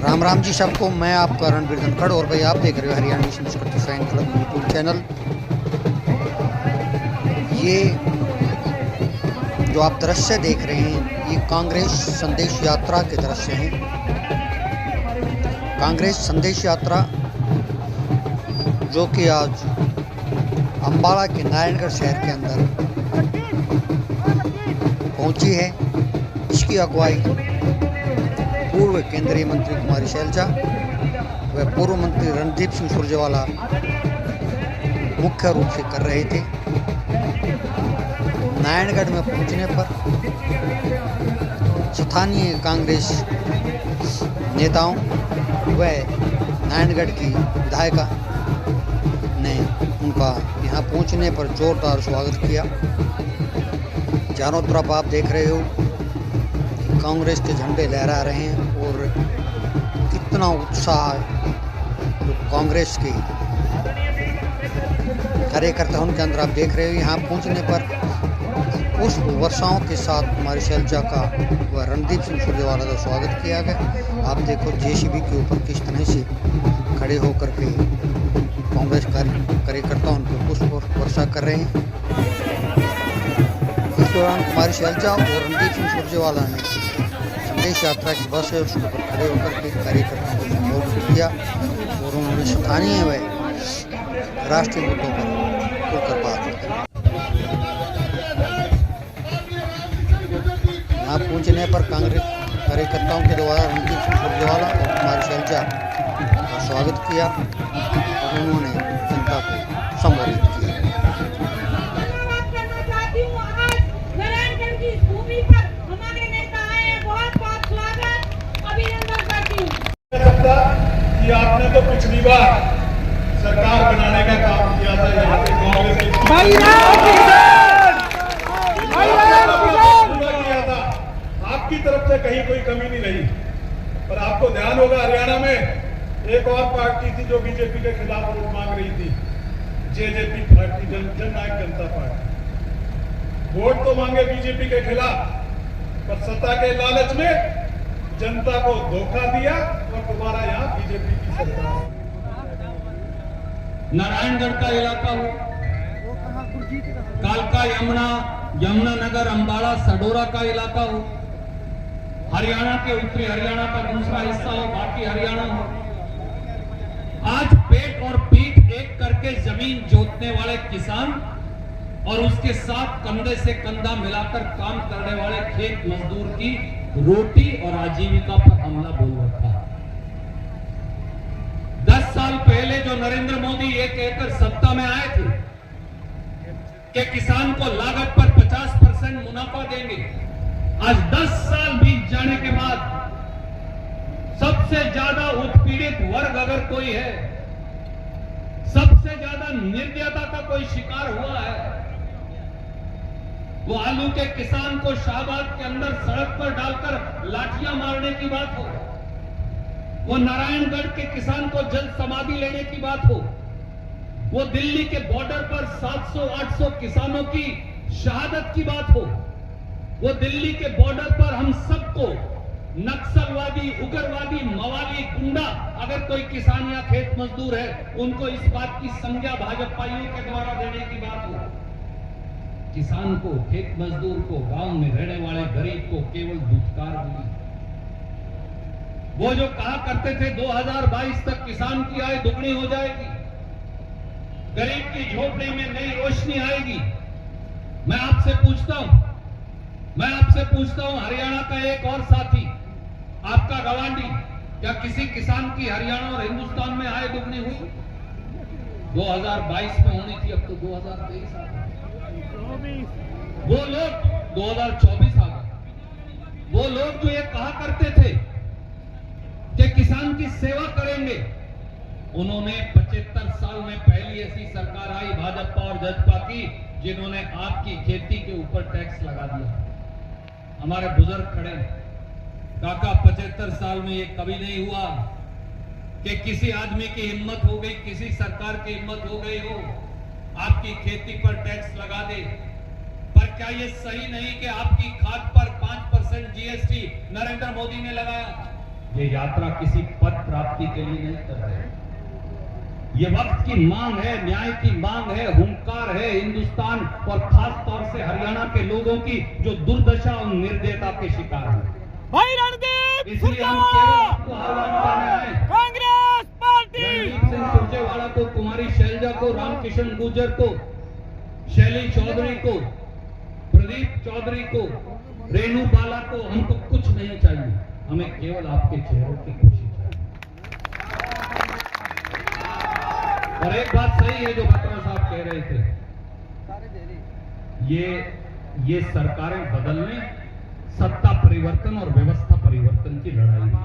राम राम जी सबको। मैं आपका रणबीर धनखड़ और भाई आप देख रहे हो हरियाणवी संस्कृति फैन क्लब यूट्यूब चैनल। ये जो आप दृश्य देख रहे हैं ये कांग्रेस संदेश यात्रा के दृश्य हैं। कांग्रेस संदेश यात्रा जो कि आज अम्बाला के नारायणगढ़ शहर के अंदर पहुंची है। इसकी अगुवाई पूर्व केंद्रीय मंत्री कुमारी शैलजा व पूर्व मंत्री रणदीप सिंह सुरजेवाला मुख्य रूप से कर रहे थे। नारायणगढ़ में पहुंचने पर स्थानीय कांग्रेस नेताओं व नारायणगढ़ की विधायिका ने उनका यहाँ पहुंचने पर जोरदार स्वागत किया। चारों तरफ आप देख रहे हो कांग्रेस के झंडे लहरा रहे हैं और कितना उत्साह जो कांग्रेस के कार्यकर्ता उनके अंदर आप देख रहे हो। यहाँ पहुंचने पर पुष्प वर्षाओं के साथ कुमारी शैलजा का व रणदीप सिंह सुरजेवाला का स्वागत किया गया। आप देखो जेसीबी के ऊपर किस तरह से खड़े होकर के कांग्रेस कार्यकर्ता उन पर पुष्प वर्षा कर रहे हैं। इस दौरान कुमारी शैलजा और रणदीप सिंह सुरजेवाला ने संदेश यात्रा की बस है उसके ऊपर खड़े होकर के कार्यकर्ताओं को संबोधित किया और उन्होंने स्थानीय व राष्ट्रीय मुद्दों पर खुलकर बात की। यहाँ पहुंचने पर कांग्रेस कार्यकर्ताओं के द्वारा रणदीप सिंह सुरजेवाला और कुमारी शैलजा का स्वागत किया और उन्होंने जनता को संबोधित किया। कि आपने तो पिछली बार सरकार बनाने का काम किया था यहाँ पे कांग्रेस पूरा किया था। आपकी तरफ से कहीं कोई कमी नहीं रही। पर आपको ध्यान होगा हरियाणा में एक और पार्टी थी जो बीजेपी के खिलाफ वोट मांग रही थी, जेजेपी पार्टी, जननायक जनता पार्टी। वोट तो मांगे बीजेपी के खिलाफ पर सत्ता के लालच में जनता को धोखा दिया और दोबारा यहाँ बीजेपी की सरकार। नारायणगढ़ का इलाका हो, कालका, यमुनानगर, अम्बाला, सडोरा का इलाका हो, हरियाणा के उत्तरी हरियाणा का दूसरा हिस्सा हो, बाकी हरियाणा हो, आज पेट और पीठ एक करके जमीन जोतने वाले किसान और उसके साथ कंधे से कंधा मिलाकर काम करने वाले खेत मजदूर की रोटी और आजीविका पर हमला बोल रखा। 10 साल पहले जो नरेंद्र मोदी ये कहकर सत्ता में आए थे कि किसान को लागत पर 50% मुनाफा देंगे, आज 10 साल बीत जाने के बाद सबसे ज्यादा उत्पीड़ित वर्ग अगर कोई है, सबसे ज्यादा निर्दयता का कोई शिकार हुआ है, वो आलू के किसान को शाहबाद के अंदर सड़क पर डालकर लाठियां मारने की बात हो, वो नारायणगढ़ के किसान को जल समाधि लेने की बात हो, वो दिल्ली के बॉर्डर पर 700-800 किसानों की शहादत की बात हो, वो दिल्ली के बॉर्डर पर हम सबको नक्सलवादी, उग्रवादी, मवाली, गुंडा अगर कोई किसान या खेत मजदूर है उनको इस बात की संज्ञा भाजपाइयों के द्वारा देने की बात हो। किसान को, खेत मजदूर को, गांव में रहने वाले गरीब को केवल दुत्कार मिली। वो जो कहा करते थे 2022 तक किसान की आय दुगनी हो जाएगी, गरीब की झोपड़ी में नई रोशनी आएगी। मैं आपसे पूछता हूं हरियाणा का एक और साथी आपका गवांडी, क्या किसी किसान की हरियाणा और हिंदुस्तान में आय दुगनी हुई? 2022 में होनी थी, अब तो 2023 आ गया। वो लोग 2024 आ गए। वो लोग जो ये कहा करते थे कि किसान की सेवा करेंगे, उन्होंने 75 साल में पहली ऐसी सरकार आई भाजपा और जजपा की जिन्होंने आपकी खेती के ऊपर टैक्स लगा दिया। हमारे बुजुर्ग खड़े, काका 75 साल में ये कभी नहीं हुआ कि किसी आदमी की हिम्मत हो गई, किसी सरकार की हिम्मत हो गई हो आपकी खेती पर टैक्स लगा दे। पर क्या ये सही नहीं कि आपकी खाद पर 5% जीएसटी नरेंद्र मोदी ने लगाया? ये यात्रा किसी पद प्राप्ति के लिए नहीं कर रहे। ये वक्त की मांग है, न्याय की मांग है, हुंकार है हिंदुस्तान और खास तौर से हरियाणा के लोगों की जो दुर्दशा और निर्दयता के शिकार है। भाई रणदीप इसलिए हम केवल आपको आह्वान करने आए, कांग्रेस पार्टी, रणदीप सिंह सुरजेवाला को, कुमारी शैलजा को, रामकिशन गुर्जर को, शैली चौधरी को, प्रदीप चौधरी को, रेणु बाला को, हमको कुछ नहीं चाहिए, हमें केवल आपके चेहरों की खुशी चाहिए। और एक बात सही है जो बत्रा साहब कह रहे थे, ये सरकारें बदलने, सत्ता परिवर्तन और व्यवस्था परिवर्तन की लड़ाई है।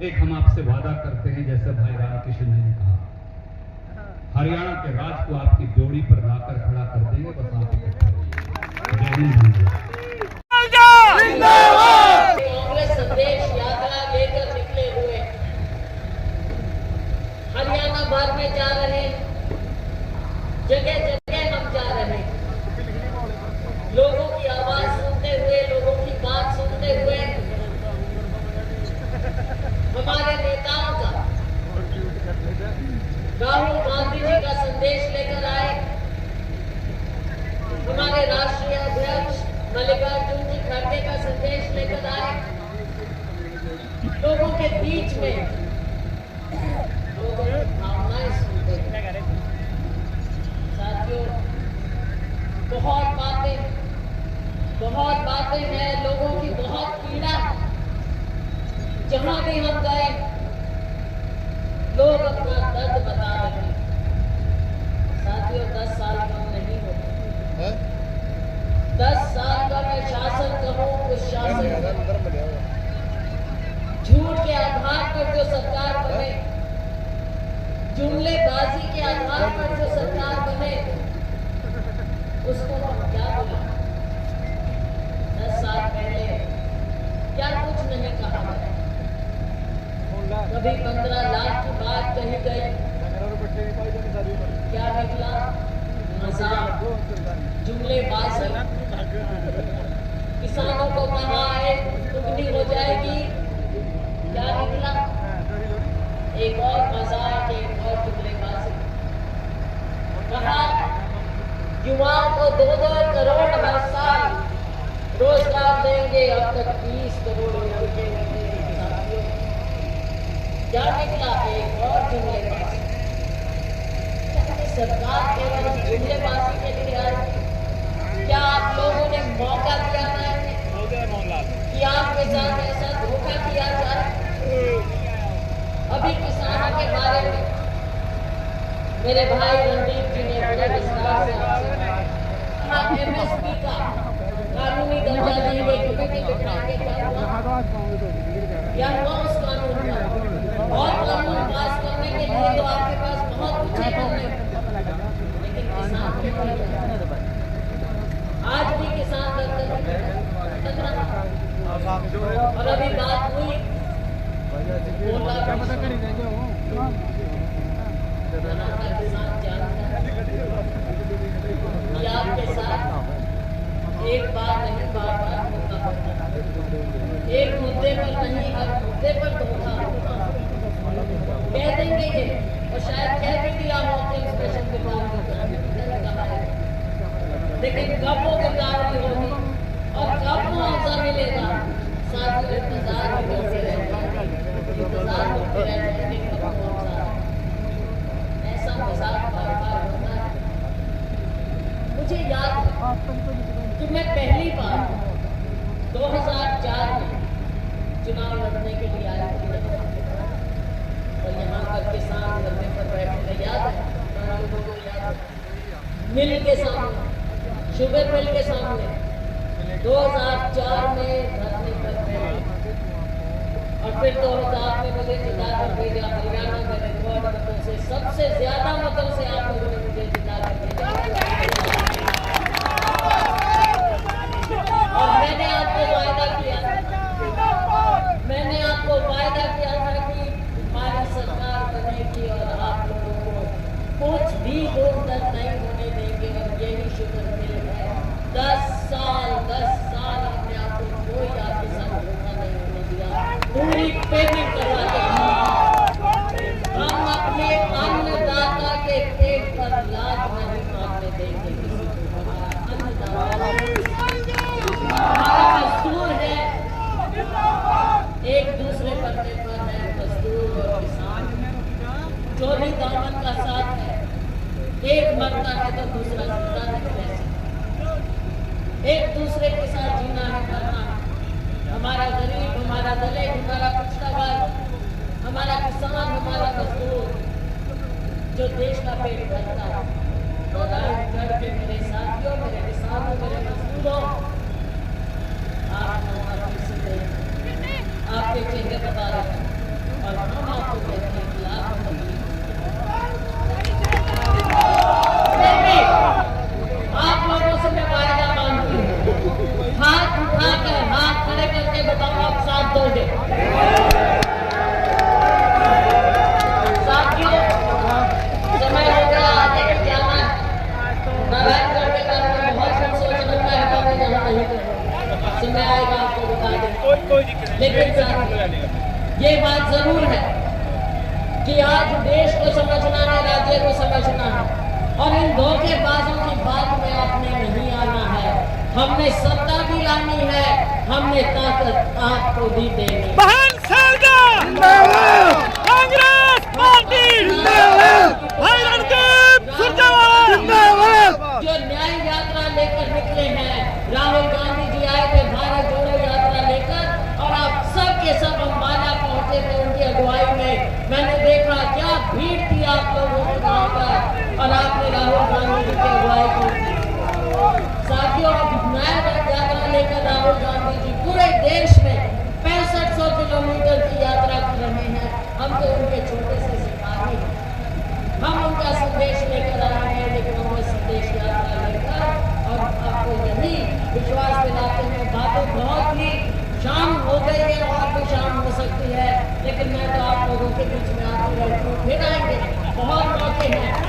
एक हम आपसे वादा करते हैं, जैसे भाई रामकिशन ने कहा, हरियाणा के राज को आपकी जोड़ी पर लाकर खड़ा कर देंगे, बस आप इकट्ठा रहिए। जय हिंद। कांग्रेस संदेश यात्रा लेकर निकले हुए हरियाणा भर में जा रहे, जगह जगह हम जा रहे, लोगों की आवाज सुनते हुए, लोगों की बात सुनते हुए, हमारे नेताओं का, राहुल गांधी जी का संदेश लेकर आए, हमारे राष्ट्रीय अध्यक्ष मल्लिकार्जुन जी खड़गे का संदेश लेकर आए, लोगों के बीच में लोगों की भावनाएं सुनते हैं। साथियों, बहुत बातें हैं, लोगों की बहुत पीड़ा, जहां भी हम गए लोग अपना दर्द बता रहे हैं। साथियों, 10 साल कम नहीं होते। 10 साल का मैं शासन कहूं, उस शासन झूठ के आधार पर जो सरकार बने, जुमलेबाजी के आधार पर जो सरकार बने, उसको हम क्या बोले? 10 साल पहले क्या कुछ नहीं कहा गया, कभी 15 लाख की बात कही गई, क्या निकला? मजाक, जुमलेबाजी। किसानों को कहा आय दुगनी हो जाएगी, क्या निकला? एक और मजाक, एक और जुमलेबाजी। कहा युवाओं को 2-2 करोड़ हर साल रोजगार देंगे, अब तक 20 करोड़ लोगों के साथियों, क्या निकला? एक और जुमलेबाजी। सरकार केवल जुमलेबाजी के लिए आई? क्या आप लोगों ने मौका दिया है कि आपके साथ ऐसा धोखा किया जाए? अभी किसानों के बारे में मेरे भाई रणदीप जी ने बड़े विस्तार से कहा, एमएसपी का कानूनी दर्जा देंगे, कमेटी बिठा के क्या हुआ उस कानून का? और कानून पास करने के लिए तो आपके पास बहुत कुछ है करने, लेकिन किसान के लिए आज भी किसान और अभी बात हुई किसान जानता कि आपके साथ एक बार नहीं बार-बार धोखा होता, एक मुद्दे पर नहीं हर मुद्दे पर धोखा होता। कह देंगे ये, और शायद कह भी दिया हो कि स्पेशल गिरदावरी, लेकिन कब वो गिरदावरी होगी और कब मुआवजा मिलेगा? साथियों, इंतजार भी करते रहते हैं, ऐसा मजाक बार-बार होता है। मुझे याद है कि मैं पहली बार 2004 में चुनाव लड़ने के लिए आई थी और यहाँ पर किसान धरने पर बैठे थे, याद है? मिल के सामने, शुगर मिल के सामने 2004 में धरने पर बैठे, और फिर 2000 में मुझे जिता कर भेजा हरियाणा में रिकॉर्ड मतों से, सबसे ज्यादा मतों से आप लोगों ने मुझे जिता कर भेजा। और मैंने आपको वायदा किया था कि हमारी सरकार बनेगी और आप लोगों को कुछ भी दूर तक नहीं होने देंगे, और यही शुगर मिल है। 10 साल हमने आपको कोई आपके साथ धोखा नहीं होने दिया, पूरी पेमेंट है तो दूसरा जिंदा नहीं रह सकता। एक दूसरे के साथ जीना है, करना है। हमारा गरीब, हमारा दलित, हमारा पिछड़ा वर्ग, हमारा किसान, हमारा मजदूर जो देश का पेट भरता है, तो राजगढ़ के मेरे साथियों, मेरे किसानों, मेरे मजदूरों, आप आपके चेहरे बता रहे हैं और हम आपको कहते हैं कि आप आप लोगों से मैं वायदा मांगती हूँ, हाथ उठाकर हाथ खड़े करके बताओ आप साथ दोगे। साथियों, समय हो गया, आगे के जाना है। नारायणगढ़ के बारे में बहुत कुछ सोच रखा है, बाबू यहाँ नहीं करेंगे, समय आएगा आपको बता दें। लेकिन साथियों, ये बात जरूर है कि आज देश को समझना है, राज्य को समझना है, और इन धोखेबाजों की बात में आपने नहीं आना है। हमने सत्ता भी लानी है, हमने ताकत आपको भी देनी है। बहन सरदार कांग्रेस पार्टी भाई रणदीप सुरजेवाला जो न्याय यात्रा लेकर निकले हैं, राहुल गांधी जी आए थे भारत जोड़ो यात्रा लेकर, और आप सब के सब अम्बाला पहुंचे थे उनकी अगुवाई में। मैंने देखा क्या भीड़ थी आप लोगों की वहां पर, और आपने राहुल गांधी जी की अगुवाई की। साथियों, न्याय यात्रा लेकर राहुल गांधी जी पूरे देश में 6500 किलोमीटर की यात्रा कर रहे हैं। हम तो उनके छोटे से सिपाही हैं, हम उनका संदेश लेकर आए हैं, लेकिन उनका संदेश यात्रा लेकर और आपको यही विश्वास दिलाते हैं। बातें बहुत ही शाम हो गई है और भी शाम हो सकती है, लेकिन मैं तो आप लोगों के बीच में आती रहती हूँ, फिर आएंगे, बहुत मौके हैं।